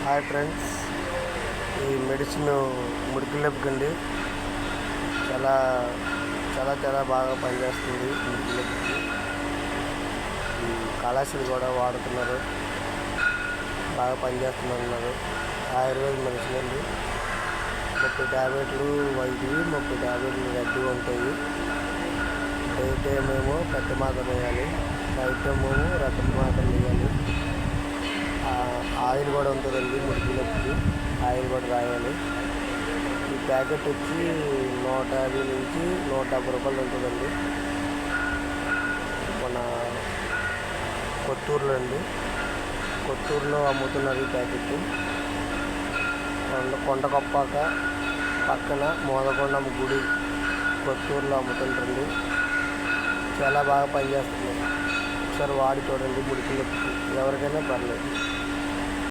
Hi friends, ఈ medicine మురికి నొప్పికండి చాలా చాలా చాలా బాగా పనిచేస్తుంది. మురికి నొప్పికి కళాశాలు కూడా వాడుతున్నారు, బాగా పనిచేస్తున్నారు. ఆయుర్వేద మెడిసిన్ అండి. 30 ట్యాబ్లెట్లు వైట్వి, 30 ట్యాబ్లెట్లు రెడ్గా ఉంటాయి. డే టైం ఏమో పెద్ద మాత్రం వేయాలి, నైట్ టైం ఏమో రెడ్ మాత్రం వేయాలి. ఆయిల్ కూడా ఉంటుందండి, మురికి నొప్పికి ఆయిల్ కూడా రాయాలి. ఈ ప్యాకెట్ వచ్చి 150 నుంచి 170 రూపాయలు ఉంటుందండి. మన కొత్తూరులో అండి, కొత్తూరులో అమ్ముతున్నారు ఈ ప్యాకెట్. కొండకొప్పాక పక్కన మోదకొండమ్మ గుడి కొత్తూరులో అమ్ముతుంటారండి. చాలా బాగా పనిచేస్తుంది. ఒకసారి వాడి చూడండి, మురికి నొప్పికి ఎవరికైనా పర్లేదు.